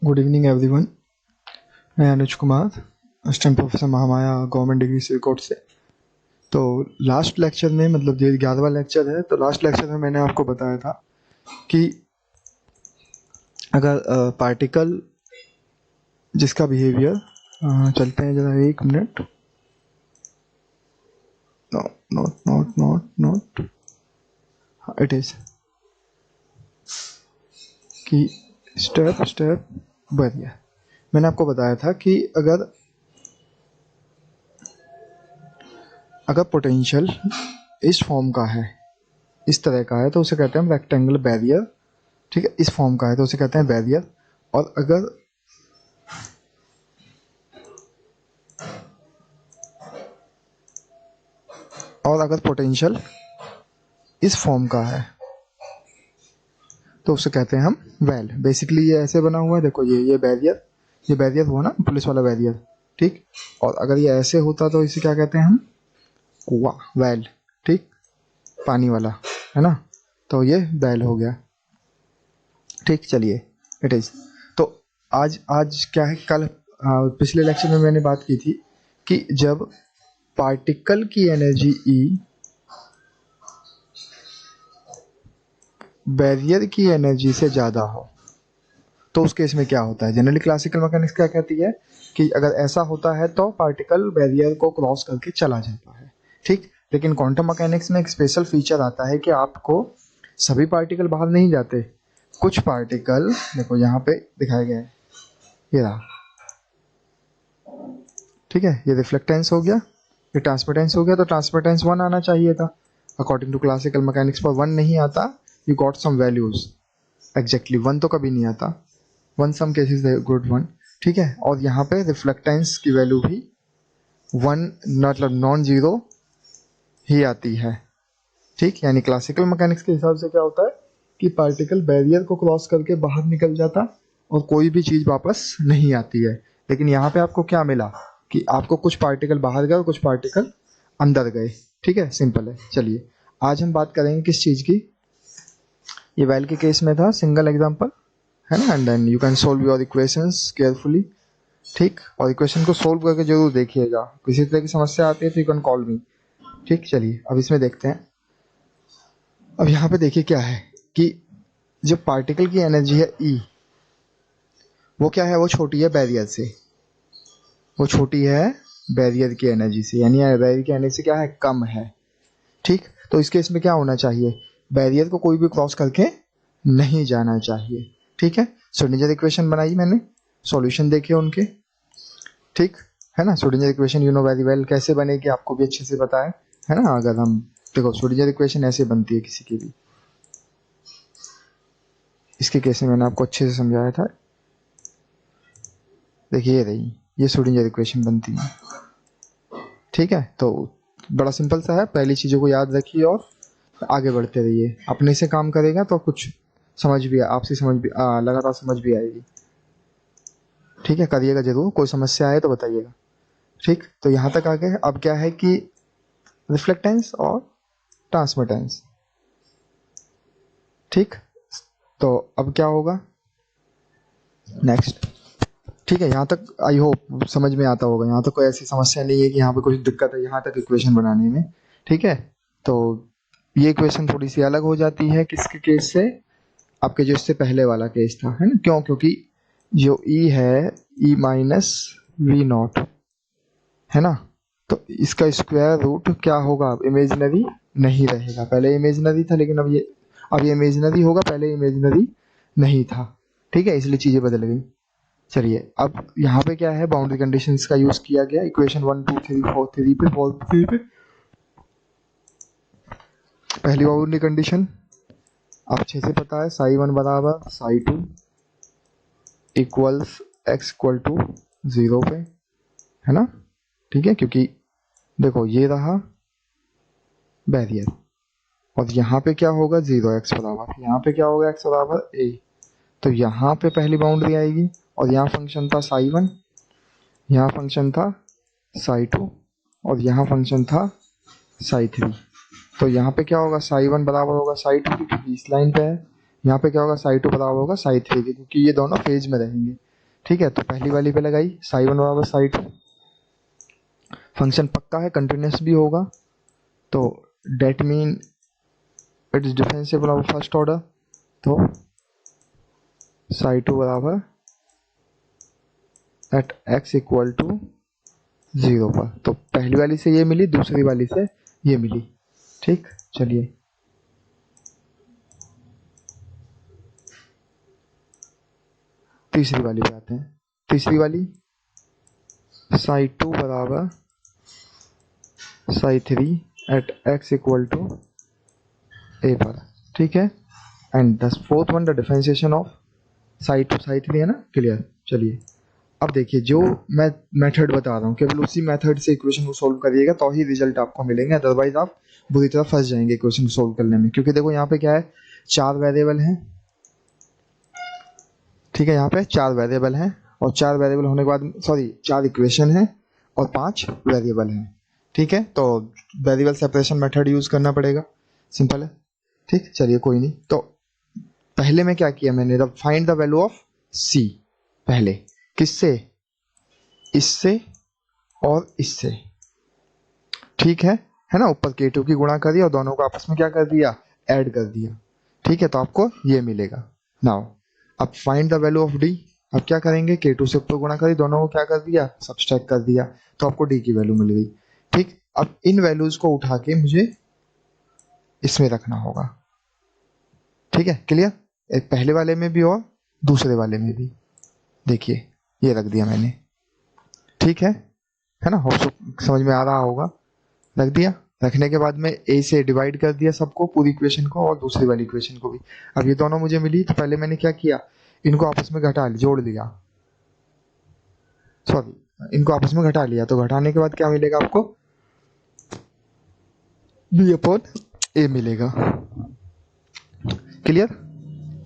Good evening everyone. मैं Anuj Kumar, assistant professor Mahamaya government degree Sirkot से। तो लास्ट लेक्चर में, मतलब ये 11वां लेक्चर है, तो लास्ट लेक्चर में मैंने आपको बताया था कि अगर पार्टिकल जिसका बिहेवियर, चलते हैं जरा एक मिनट। नॉट इट इज कि स्टेप बढ़िया। मैंने आपको बताया था कि अगर पोटेंशियल इस फॉर्म का है, इस तरह का है, तो उसे कहते हैं रेक्टेंगल बैरियर। ठीक है, इस फॉर्म का है तो उसे कहते हैं बैरियर। और अगर पोटेंशियल इस फॉर्म का है तो उसे कहते हैं हम वेल। बेसिकली ये ऐसे बना हुआ है, देखो ये बैरियर हुआ ना, पुलिस वाला बैरियर। ठीक, और अगर ये ऐसे होता तो इसे क्या कहते हैं हम, कुआं, वेल। ठीक, पानी वाला है ना, तो ये वेल हो गया। ठीक, चलिए इट इज। तो आज क्या है, कल पिछले लेक्चर में मैंने बात की थी कि जब पार्टिकल की एनर्जी ई बैरियर की एनर्जी से ज़्यादा हो तो उस केस में क्या होता है। जनरली क्लासिकल मैकेनिक्स क्या कहती है कि अगर ऐसा होता है तो पार्टिकल बैरियर को क्रॉस करके चला जाता है। ठीक, लेकिन क्वांटम मैकेनिक्स में एक स्पेशल फीचर आता है कि आपको सभी पार्टिकल बाहर नहीं जाते। कुछ पार्टिकल, देखो यहाँ पे दिखाया गया है, ये रहा। ठीक है, ये रिफ्लेक्टेंस हो गया, ये ट्रांसमिटेंस हो गया। तो ट्रांसमिटेंस 1 आना चाहिए था, अकॉर्डिंग टू क्लासिकल मैकेनिक्स। पर 1 नहीं आता, you got some values. Exactly 1 तो कभी नहीं आता, 1 सम केसेस गुड 1। ठीक है, और यहाँ पे रिफ्लेक्टेंस की वैल्यू भी 1, मतलब नॉन जीरो ही आती है। ठीक, यानी क्लासिकल मैकेनिक्स के हिसाब से क्या होता है कि पार्टिकल बैरियर को क्रॉस करके बाहर निकल जाता और कोई भी चीज़ वापस नहीं आती है। लेकिन यहाँ पे आपको क्या मिला कि आपको कुछ पार्टिकल बाहर गए और कुछ पार्टिकल अंदर गए। ठीक है, सिंपल है। चलिए आज हम बात करेंगे किस चीज़ की। ये वेल के केस में था, सिंगल एग्जाम्पल है ना, and then you can solve your equations carefully. ठीक, और इक्वेशन को सोल्व करके जरूर देखिएगा। किसी तरह की समस्या आती है तो यू कैन कॉल मी। ठीक, चलिए अब इसमें देखते हैं। अब यहाँ पे देखिए क्या है कि जो पार्टिकल की एनर्जी है ई, वो क्या है, वो छोटी है बैरियर से, वो छोटी है बैरियर की एनर्जी से, यानी बैरियर की एनर्जी क्या है, कम है। ठीक, तो इस केस में क्या होना चाहिए, बैरियर को कोई भी क्रॉस करके नहीं जाना चाहिए। ठीक है, श्रोडिंगर इक्वेशन बनाई मैंने, सॉल्यूशन देखिए उनके। ठीक है ना, Schrodinger equation you know very well कैसे बनेगी, आपको भी अच्छे से पता है ना। अगर हम देखो, श्रोडिंगर इक्वेशन ऐसे बनती है किसी की भी, इसके केस में मैंने आपको अच्छे से समझाया था। देखिए ये रही, ये श्रोडिंगर इक्वेशन बनती है। ठीक है, तो बड़ा सिंपल सा है, पहली चीज़ों को याद रखिए और आगे बढ़ते रहिए। अपने से काम करेगा तो कुछ समझ भी, आपसे समझ भी, लगातार समझ भी आएगी। ठीक है, करिएगा जरूर, कोई समस्या आए तो बताइएगा। ठीक, तो यहाँ तक आ गए। अब क्या है कि रिफ्लेक्टेंस और ट्रांसमिटेंस। ठीक, तो अब क्या होगा नेक्स्ट। ठीक है, यहाँ तक आई होप समझ में आता होगा। यहाँ तक कोई ऐसी समस्या नहीं है कि यहाँ पे कुछ दिक्कत है यहाँ तक इक्वेशन बनाने में। ठीक है, तो ये इक्वेशन थोड़ी सी अलग हो जाती है किसके केस से, आपके जो इससे पहले वाला केस था, है ना। क्यों, क्योंकि जो ई है, ई माइनस वी नॉट, है ना, तो इसका स्क्वायर रूट क्या होगा, इमेजिनरी नहीं रहेगा। पहले इमेजिनरी था लेकिन अब ये इमेजिनरी होगा, पहले इमेजिनरी नहीं था। ठीक है, इसलिए चीज़ें बदल गई। चलिए अब यहाँ पे क्या है, बाउंड्री कंडीशंस का यूज किया गया इक्वेशन 1 2 3 4 3 पे, 4 पे। पहली बाउंड्री कंडीशन आप अच्छे से पता है, साई 1 बराबर psi 2 equals x equal to 0 पे, है ना। ठीक है, क्योंकि देखो ये रहा बैरियर और यहाँ पे क्या होगा 0x बराबर, यहाँ पे क्या होगा x बराबर a। तो यहाँ पे पहली बाउंड्री आएगी और यहाँ फंक्शन था साई 1, यहाँ फंक्शन था साई 2 और यहाँ फंक्शन था साई 3। तो यहाँ पे क्या होगा, साई 1 बराबर होगा साई 2 क्योंकि इस लाइन पे है। यहाँ पे क्या होगा, साई 2 बराबर होगा साई 3 क्योंकि ये दोनों फेज में रहेंगे। ठीक है, तो पहली वाली पे लगाई psi1 बराबर psi2। फंक्शन पक्का है, कंटिन्यूस भी होगा, तो that mean it is differentiable of first order. तो psi2 बराबर एट x इक्वल टू 0 पर। तो पहली वाली से ये मिली, दूसरी वाली से ये मिली। ठीक, चलिए तीसरी वाली पे आते हैं। तीसरी वाली psi2 बराबर psi3 at x equal to a पर। ठीक है, and the fourth one the differentiation of psi2 psi3 है ना, क्लियर। चलिए अब देखिए, जो मैं मेथड बता रहा हूँ केवल उसी मेथड से इक्वेशन को सोल्व करिएगा तो ही रिजल्ट आपको मिलेंगे, अदरवाइज आप बुरी तरह फंस जाएंगे इक्वेशन को सोल्व करने में। क्योंकि देखो यहाँ पे क्या है, 4 वेरिएबल हैं। ठीक है, यहाँ पे 4 वेरिएबल हैं और 4 वेरिएबल होने के बाद 4 इक्वेशन हैं और 5 वेरिएबल हैं। ठीक है, तो वेरिएबल सेपरेशन मेथड यूज करना पड़ेगा, सिंपल है। ठीक, चलिए कोई नहीं। तो पहले में क्या किया मैंने, फाइंड द वैल्यू ऑफ सी। पहले किससे, इससे और इससे। ठीक है ना, ऊपर K2 की गुणा करी और दोनों को आपस में क्या कर दिया, ऐड कर दिया। ठीक है, तो आपको ये मिलेगा। नाउ अब find the value of D. अब क्या करेंगे, K2 से ऊपर गुणा करी, दोनों को क्या कर दिया, सब्सट्रैक्ट कर दिया, तो आपको डी की वैल्यू मिल गई। ठीक, अब इन वैल्यूज को उठा के मुझे इसमें रखना होगा। ठीक है, क्लियर। एक पहले वाले में भी और दूसरे वाले में भी। देखिए ये रख दिया मैंने। ठीक है ना, होप समझ में आ रहा होगा। रख दिया, रखने के बाद में a से डिवाइड कर दिया सबको, पूरी इक्वेशन को और दूसरी वाली इक्वेशन को भी। अब ये दोनों मुझे मिली, तो पहले मैंने क्या किया, इनको आपस में घटा लिया, जोड़ लिया, इनको आपस में घटा लिया। तो घटाने के बाद क्या मिलेगा आपको, b अपॉन a मिलेगा। क्लियर।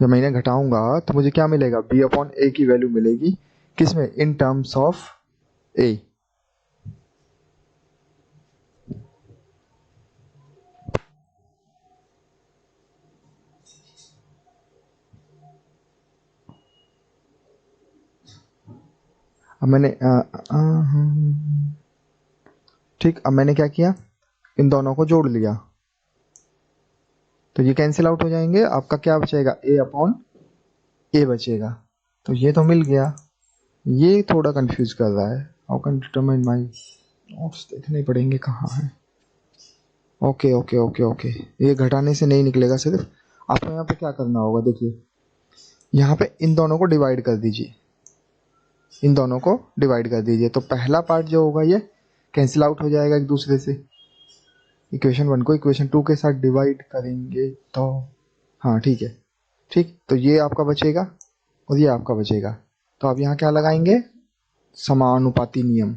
जब मैं इन्हें घटाऊंगा तो मुझे क्या मिलेगा, b अपॉन a की वैल्यू मिलेगी, किसमें, इन टर्म्स ऑफ a। अब मैंने ठीक, अब मैंने क्या किया, इन दोनों को जोड़ लिया, तो ये कैंसिल आउट हो जाएंगे। आपका क्या बचेगा, a अपॉन a बचेगा। तो ये तो मिल गया। ये थोड़ा कंफ्यूज कर रहा है, how can determine my notes, देखने पड़ेंगे कहाँ है। ओके ओके ओके ओके, ये घटाने से नहीं निकलेगा, सिर्फ आपको यहाँ पे क्या करना होगा, देखिए यहाँ पे इन दोनों को डिवाइड कर दीजिए, इन दोनों को डिवाइड कर दीजिए। तो पहला पार्ट जो होगा ये कैंसिल आउट हो जाएगा एक दूसरे से। इक्वेशन 1 को इक्वेशन 2 के साथ डिवाइड करेंगे तो हाँ ठीक है। ठीक, तो ये आपका बचेगा और ये आपका बचेगा। तो आप यहाँ क्या लगाएंगे, समानुपाती नियम।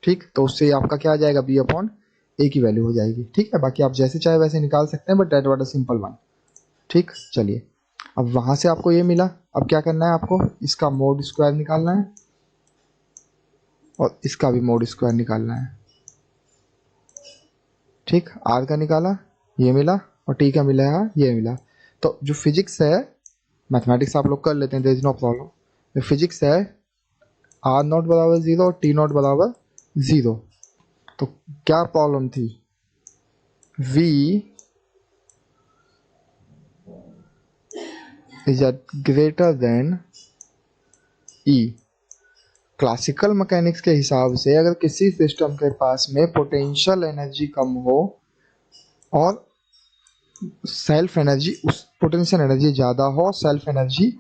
ठीक, तो उससे आपका क्या आ जाएगा, b अपॉन a की वैल्यू हो जाएगी। ठीक है, बाकी आप जैसे चाहे वैसे निकाल सकते हैं, but that was a simple one. ठीक, चलिए अब वहां से आपको ये मिला। अब क्या करना है, आपको इसका मोड स्क्वायर निकालना है और इसका भी मोड स्क्वायर निकालना है। ठीक, r का निकाला, ये मिला, और t का मिला है, ये मिला। तो जो फिजिक्स है, मैथमेटिक्स आप लोग कर लेते हैं, देयर इज नो प्रॉब्लम। जो फिजिक्स है, r नॉट बराबर 0 और t नॉट बराबर 0। तो क्या प्रॉब्लम थी, v is greater than e। Classical mechanics के हिसाब से अगर किसी सिस्टम के पास में पोटेंशियल एनर्जी कम हो और सेल्फ एनर्जी, उस पोटेंशियल एनर्जी ज़्यादा हो, सेल्फ एनर्जी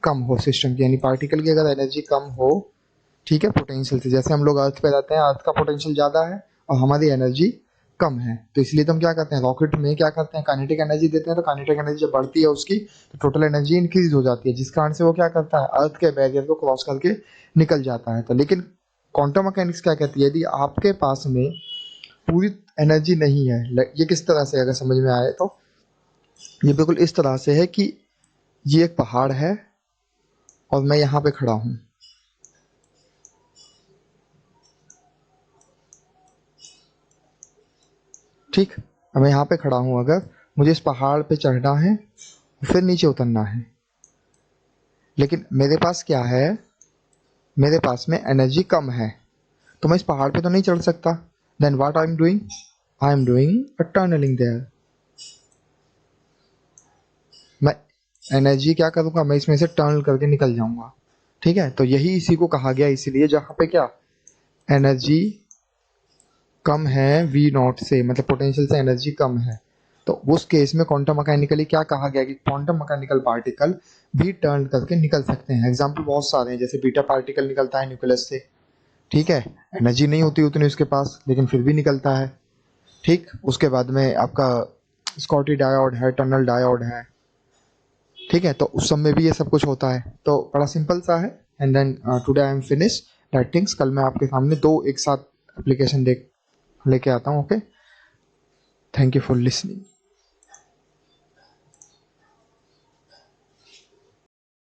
कम हो सिस्टम की, यानी पार्टिकल की अगर एनर्जी कम हो, ठीक है, पोटेंशियल से, जैसे हम लोग अर्थ पे रहते हैं, अर्थ का पोटेंशियल ज़्यादा है और हमारी एनर्जी कम है, तो इसलिए तो हम क्या करते हैं, रॉकेट में क्या करते हैं, काइनेटिक एनर्जी देते हैं। तो काइनेटिक एनर्जी जब बढ़ती है उसकी, तो टोटल एनर्जी इंक्रीज हो जाती है, जिस कारण से वो क्या करता है, अर्थ के बैरियर को क्रॉस करके निकल जाता है। तो लेकिन क्वांटम मैकेनिक्स क्या कहती है, यदि आपके पास में पूरी एनर्जी नहीं है, ये किस तरह से अगर समझ में आए तो ये बिल्कुल इस तरह से है कि ये एक पहाड़ है और मैं यहाँ पे खड़ा हूँ। ठीक, अब मैं यहाँ पे खड़ा हूँ, अगर मुझे इस पहाड़ पे चढ़ना है फिर नीचे उतरना है, लेकिन मेरे पास क्या है, मेरे पास में एनर्जी कम है तो मैं इस पहाड़ पे तो नहीं चढ़ सकता। Then what I am doing a tunnelling there. मैं एनर्जी क्या करूँगा, मैं इसमें से टनल करके निकल जाऊंगा। ठीक है, तो यही इसी को कहा गया, इसीलिए जहाँ पे क्या एनर्जी कम है वी नॉट से, मतलब पोटेंशियल से एनर्जी कम है, तो उस केस में क्वांटम मैकेनिकली क्या कहा गया कि क्वांटम मैकेनिकल पार्टिकल भी टर्न करके निकल सकते हैं। एग्जाम्पल बहुत सारे हैं, जैसे बीटा पार्टिकल निकलता है न्यूक्लियस से। ठीक है, एनर्जी नहीं होती उतनी उसके पास लेकिन फिर भी निकलता है। ठीक, उसके बाद में आपका स्कॉटी डायोड है, टनल डायोड है। ठीक है, तो उस सब में भी ये सब कुछ होता है, तो बड़ा सिंपल सा है। And then today I am finish that things. कल मैं आपके सामने दो एक साथ एप्लीकेशन देख लेके आता हूँ। Okay, thank you for listening.